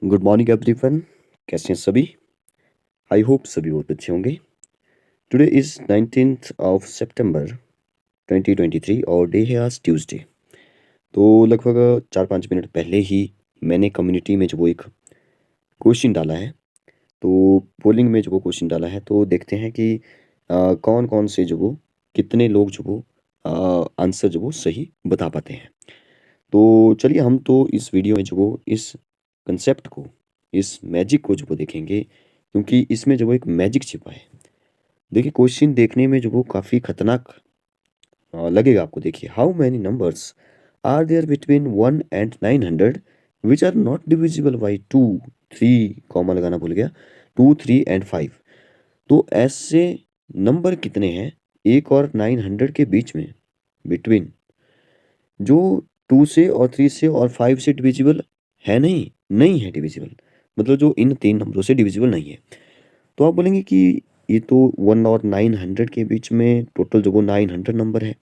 Good morning everyone. कैसे हैं सभी? आई होप सभी बहुत अच्छे होंगे। टुडे इज़ 19th ऑफ सितंबर 2023 और डे है आज ट्यूसडे। तो लगभग 4-5 मिनट पहले ही मैंने कम्युनिटी में जो वो एक क्वेश्चन डाला है, तो पोलिंग में जो वो क्वेश्चन डाला है, तो देखते हैं कि कौन कौन से जो वो कितने लोग जो वो आंसर जो वो सही बता पाते हैं। तो चलिए हम तो इस वीडियो में जो वो इस कंसेप्ट को, इस मैजिक को जो वो देखेंगे, क्योंकि इसमें जो वो एक मैजिक छिपा है। देखिए क्वेश्चन देखने में जो वो काफ़ी खतरनाक लगेगा आपको। देखिए, how many numbers are there between 1 and 900 which are not divisible by 2, 3, comma लगाना भूल गया, 2, 3 and 5। तो ऐसे नंबर कितने हैं 1 और 900 के बीच में, बिटवीन, जो 2 से और 3 से और 5 से डिविजिबल है नहीं, नहीं है डिविजिबल, मतलब जो इन तीन नंबरों से डिविजिबल नहीं है। तो आप बोलेंगे कि ये तो 1 और 900 के बीच में टोटल जो वो 900 नंबर है।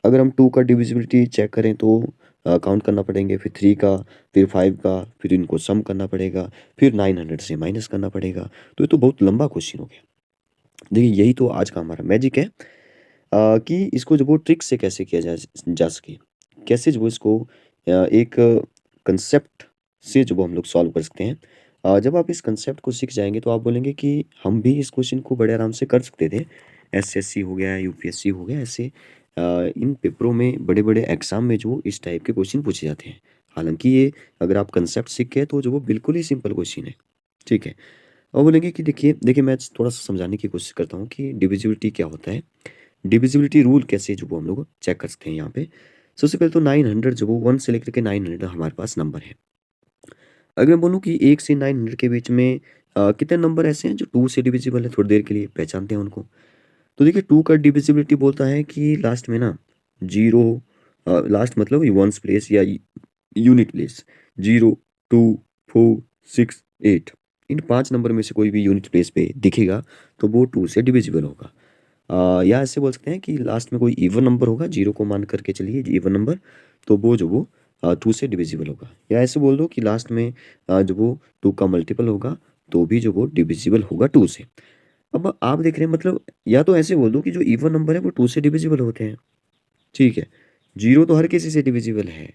अगर हम 2 का डिविजिबिलिटी चेक करें तो काउंट करना पड़ेंगे, फिर 3 का, फिर 5 का, फिर इनको सम करना पड़ेगा, फिर 900 से माइनस करना पड़ेगा। तो ये तो बहुत लंबा क्वेश्चन हो गया। देखिए यही तो आज का हमारा मैजिक है, कि इसको जो वो ट्रिक से कैसे किया जा सके, कैसे जो इसको एक कंसेप्ट से जो वो हम लोग सॉल्व कर सकते हैं। जब आप इस कंसेप्ट को सीख जाएंगे तो आप बोलेंगे कि हम भी इस क्वेश्चन को बड़े आराम से कर सकते थे। एसएससी हो गया, यूपीएससी हो गया, ऐसे इन पेपरों में, बड़े बड़े एग्जाम में जो इस टाइप के क्वेश्चन पूछे जाते हैं। हालांकि ये, अगर आप कंसेप्ट सीख गए तो जो वो बिल्कुल ही सिंपल क्वेश्चन है। ठीक है। और बोलेंगे कि देखिए देखिए मैं थोड़ा सा समझाने की कोशिश करता हूँ कि डिविजिबिलिटी क्या होता है, डिविजिबिलिटी रूल कैसे जो वो हम लोग चेक कर सकते हैं यहाँ पे। सबसे पहले तो 900 जो वो 1 से लेकर के 900 हमारे पास नंबर है। अगर मैं बोलूँ कि 1 से 900 के बीच में कितने नंबर ऐसे हैं जो 2 से डिविजिबल है, थोड़ी देर के लिए पहचानते हैं उनको। तो देखिए 2 का डिविजिबिलिटी बोलता है कि लास्ट में ना जीरो, लास्ट मतलब वंस प्लेस या यूनिट प्लेस, 0, 2, 4, 6, 8, इन 5 नंबर में से कोई भी यूनिट प्लेस पे दिखेगा तो वो 2 से डिविजिबल होगा। या ऐसे बोल सकते हैं कि लास्ट में कोई इवन नंबर होगा, 0 को मान करके चलिए इवन नंबर, तो वो जो वो 2 से डिविजिबल होगा। या ऐसे बोल दो कि लास्ट में जो वो 2 का मल्टीपल होगा तो भी जो वो डिविजिबल होगा 2 से। अब आप देख रहे हैं, मतलब या तो ऐसे बोल दो कि जो इवन नंबर है वो 2 से डिविजिबल होते हैं। ठीक है। 0 तो हर किसी से डिविजिबल है।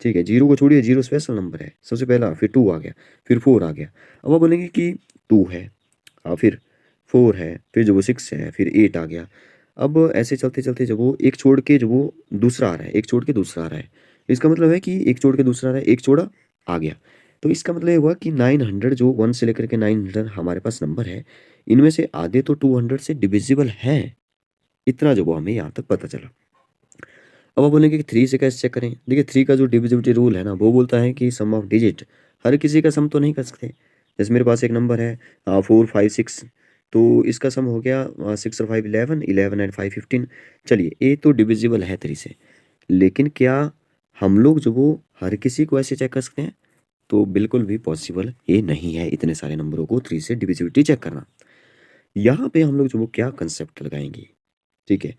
ठीक है, 0 को छोड़िए, 0 स्पेशल नंबर है, सबसे पहला, फिर 2 आ गया, फिर 4 आ गया। अब आप बोलेंगे कि 2 है, फिर 4 है, फिर जो वो 6 है, फिर 8 आ गया। अब ऐसे चलते-चलते जब वो एक छोड़ के जो वो दूसरा आ रहा है, एक छोड़ के दूसरा आ रहा है। इसका मतलब है कि एक छोड़ के दूसरा आ रहा है, एक छोड़ा, आ गया। तो इसका मतलब ये हुआ कि 900 जो 1 से लेकर के 900 हमारे पास नंबर है, इनमें से आधे तो 200 से डिविजिबल हैं। इतना जो वो हमें यहाँ तक पता चला। अब आप बोलेंगे कि 3 से कैसे चेक करें? देखिए 3 का जो डिविजिबिलिटी रूल है ना, वो बोलता है कि सम ऑफ डिजिट, हर किसी का सम तो नहीं कर सकते। जैसे मेरे पास एक नंबर है 4, 5, 6, तो इसका सम हो गया 6 और 5 11, 11 एंड 5 15। चलिए ये तो डिविजिबल है 3 से, लेकिन क्या हम लोग जो वो हर किसी को ऐसे चेक कर सकते हैं? तो बिल्कुल भी पॉसिबल ये नहीं है इतने सारे नंबरों को 3 से डिविजिबिलिटी चेक करना। यहाँ पे हम लोग जो वो क्या कंसेप्ट लगाएंगे, ठीक है,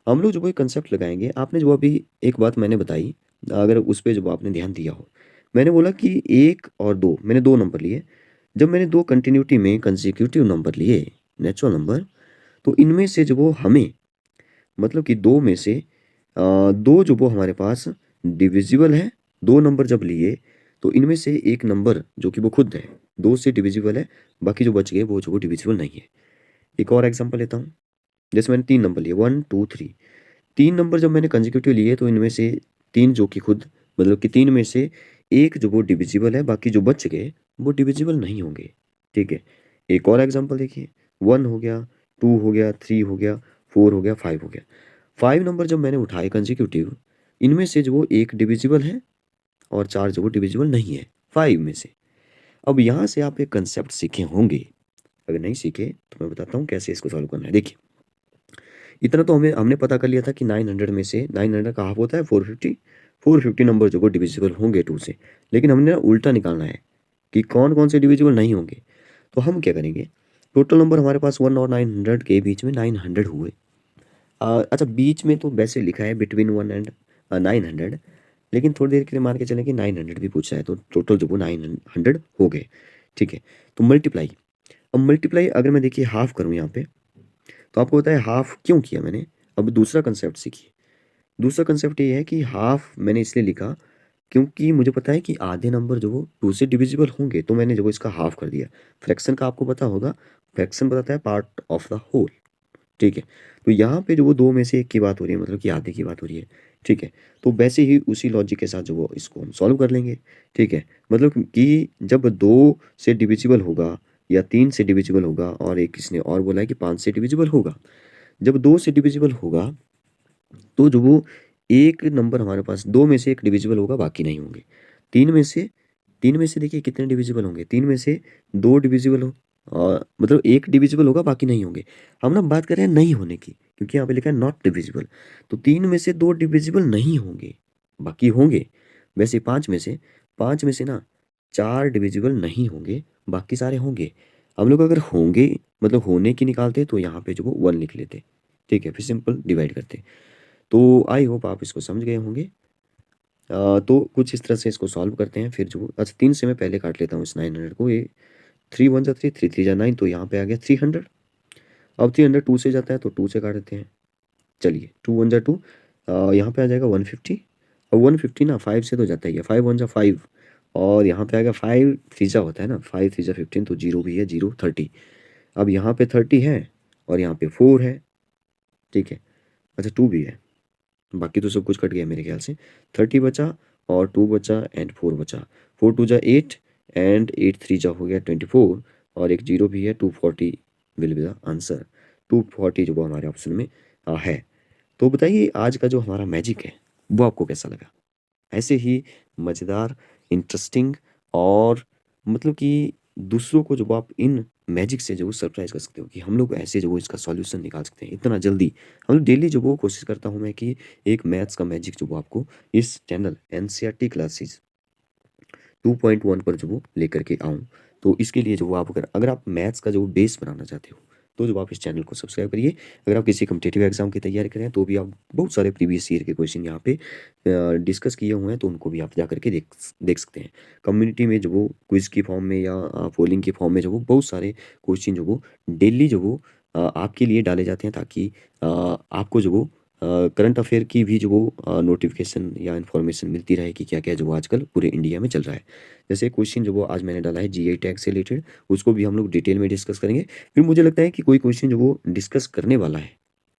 हम लोग जो वो कंसेप्ट लगाएंगे, आपने जो अभी एक बात मैंने बताई, अगर उस पे जो आपने ध्यान दिया हो, मैंने बोला कि 1 और 2, मैंने 2 नंबर लिए। जब मैंने 2 कंटिन्यूटी में कंसेक्यूटिव नंबर लिए, नेचुरल नंबर, तो इनमें से जो वो हमें, मतलब कि 2 में से 2 जो वो हमारे पास डिविजिबल है। 2 नंबर जब लिए तो इनमें से एक नंबर जो कि वो खुद है 2 से डिविजिबल है, बाकी जो बच गए वो जो वो डिविजिबल नहीं है। एक और एग्जांपल लेता हूँ। जैसे मैंने 3 नंबर लिए, 1, 2, 3। 3 नंबर जब मैंने कंसेक्यूटिव लिए तो इनमें से 3 जो कि खुद, मतलब कि 3 में से एक जो वो डिविजिबल है, बाकी जो बच गए वो डिविजिबल नहीं होंगे। ठीक है। एक और एग्जांपल देखिए, 1 हो गया, 2 हो गया, 3 हो गया, 4 हो गया, 5 हो गया। 5 नंबर जब मैंने उठाए कंसेक्यूटिव, इनमें से जो वो एक डिविजिबल है और 4 जो वो डिविजिबल नहीं है 5 में से। अब यहाँ से आप एक कंसेप्ट सीखे होंगे, अगर नहीं सीखे तो मैं बताता हूँ कैसे इसको सॉल्व करना है। देखिए इतना तो हमें हमने पता कर लिया था कि 900 में से 900 का हाफ होता है 450। 450 नंबर जो को डिविजिबल होंगे 2 से, लेकिन हमने ना उल्टा निकालना है कि कौन कौन से डिविजिबल नहीं होंगे। तो हम क्या करेंगे, टोटल नंबर हमारे पास 1 और 900 के बीच में 900 हुए। अच्छा बीच में तो वैसे लिखा है बिटवीन 1 एंड 900, लेकिन थोड़ी देर के लिए मान के चलें कि 900 भी पूछा है, तो टोटल जो वो 900 हो गए, ठीक है। तो मल्टीप्लाई, अब मल्टीप्लाई अगर मैं देखिए हाफ करूँ यहाँ पे, तो आपको पता है हाफ क्यों किया मैंने। अब दूसरा कंसेप्ट सीखिए। दूसरा कंसेप्ट ये है कि हाफ मैंने इसलिए लिखा क्योंकि मुझे पता है कि आधे नंबर जो वो 2 से डिविजिबल होंगे, तो मैंने जो इसका हाफ कर दिया। फ्रैक्शन का आपको पता होगा, फ्रैक्शन बताता है पार्ट ऑफ द होल, ठीक है। तो यहाँ पे जो वो 2 में से 1 की बात हो रही है, मतलब कि आधे की बात हो रही है, ठीक है। तो वैसे ही उसी लॉजिक के साथ जो वो इसको हम सॉल्व कर लेंगे, ठीक है। मतलब कि जब 2 से डिविजिबल होगा या 3 से डिविजिबल होगा, और एक किसने और बोला है कि 5 से डिविजिबल होगा। जब 2 से डिविजिबल होगा, तो जो वो एक नंबर हमारे पास 2 में से 1 डिविजिबल होगा, बाकी नहीं होंगे। 3 में से 3 में से देखिए कितने डिविजिबल होंगे, 3 में से 2 डिविजिबल हो, मतलब 1 डिविजिबल होगा, बाकी नहीं होंगे। हम ना बात कर रहे हैं नहीं होने की, क्योंकि यहाँ पे लिखा है नॉट डिविजिबल। तो 3 में से 2 डिविजिबल नहीं होंगे, बाकी होंगे। वैसे 5 में से ना 4 डिविजिबल नहीं होंगे, बाकी सारे होंगे। हम लोग अगर होंगे मतलब होने की निकालते तो यहाँ पे जो वो 1 लिख लेते, ठीक है, फिर सिंपल डिवाइड करते। तो आई होप आप इसको समझ गए होंगे। तो कुछ इस तरह से इसको सॉल्व करते हैं। फिर जो अच्छा 3 से मैं पहले काट लेता हूँ इस 900 को। ये 3 1 जा 3, 3 3 जा 9, तो यहाँ पे आ गया 300। अब 300 2 से जाता है, तो 2 से काट देते हैं। चलिए 2 1 जा 2, यहाँ पे आ जाएगा 150। और 150 ना 5 से तो जाता ही है, 5 1 जा 5, और यहाँ पे आ गया 5 3 जा होता है ना, 5 3 जा 15, तो 0 भी है, 0 30। अब यहाँ पे 30 है और यहाँ पे 4 है, ठीक है। अच्छा 2 भी है, बाकी तो सब कुछ कट गया मेरे ख्याल से। 30 बचा और 2 बचा एंड 4 बचा। 4 2 जा 8 एंड 8 3 जा हो गया 24, और एक जीरो भी है। 240 विल बी द आंसर। 240 जो वो हमारे ऑप्शन में है। तो बताइए आज का जो हमारा मैजिक है वो आपको कैसा लगा। ऐसे ही मज़ेदार, इंटरेस्टिंग, और मतलब कि दूसरों को जब आप इन मैजिक से जो सरप्राइज कर सकते हो कि हम लोग ऐसे जो वो इसका सॉल्यूशन निकाल सकते हैं इतना जल्दी। हम लोग डेली जो वो कोशिश करता हूँ मैं कि एक मैथ्स का मैजिक जो वो आपको इस चैनल एनसीईआरटी क्लासेस 2.1 पर जो वो लेकर के आऊँ। तो इसके लिए जो वो आप अगर आप मैथ्स का जो बेस बनाना चाहते हो, तो जो आप इस चैनल को सब्सक्राइब करिए। अगर आप किसी कॉम्पिटिटिव एग्जाम की तैयारी कर रहे हैं तो भी आप बहुत सारे प्रीवियस ईयर के क्वेश्चन यहाँ पे डिस्कस किए हुए हैं, तो उनको भी आप जा करके देख देख सकते हैं। कम्युनिटी में जो वो क्विज की फॉर्म में या पोलिंग की फॉर्म में जो वो बहुत सारे क्वेश्चन जो वो डेली जो वो आपके लिए डाले जाते हैं, ताकि आपको जो वो करंट अफेयर की भी जो वो नोटिफिकेशन या इन्फॉर्मेशन मिलती रहे कि क्या क्या जो आजकल पूरे इंडिया में चल रहा है। जैसे क्वेश्चन जो वो आज मैंने डाला है जीआई टैग से रिलेटेड, उसको भी हम लोग डिटेल में डिस्कस करेंगे। फिर मुझे लगता है कि कोई क्वेश्चन जो वो डिस्कस करने वाला है,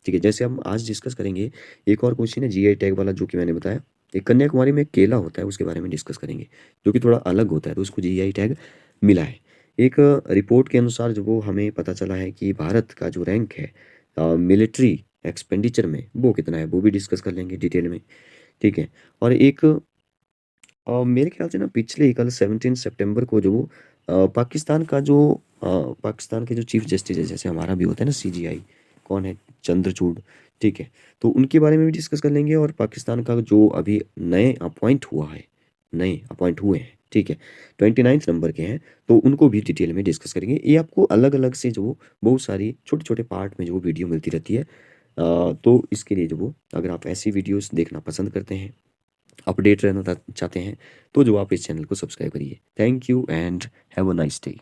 ठीक है, जैसे हम आज डिस्कस करेंगे। एक और क्वेश्चन है जीआई टैग वाला जो कि मैंने बताया, एक कन्याकुमारी में केला होता है उसके बारे में डिस्कस करेंगे, जो कि थोड़ा अलग होता है, तो उसको जीआई टैग मिला है। एक रिपोर्ट के अनुसार जो वो हमें पता चला है कि भारत का जो रैंक है मिलिट्री एक्सपेंडिचर में वो कितना है, वो भी डिस्कस कर लेंगे डिटेल में, ठीक है। और एक मेरे ख्याल से ना पिछले कल 17 सितंबर को जो पाकिस्तान का जो पाकिस्तान के जो चीफ जस्टिस है, जैसे हमारा भी होता है ना सीजीआई, कौन है, चंद्रचूड़, ठीक है। तो उनके बारे में भी डिस्कस कर लेंगे, और पाकिस्तान का जो अभी नए अपॉइंट हुए हैं, ठीक है, 29 नंबर के हैं, तो उनको भी डिटेल में डिस्कस करेंगे। ये आपको अलग अलग से जो बहुत सारी छोटे छोटे पार्ट में जो वीडियो मिलती रहती है। तो इसके लिए जो वो अगर आप ऐसी वीडियोस देखना पसंद करते हैं, अपडेट रहना चाहते हैं, तो जो आप इस चैनल को सब्सक्राइब करिए। Thank you and have a nice day.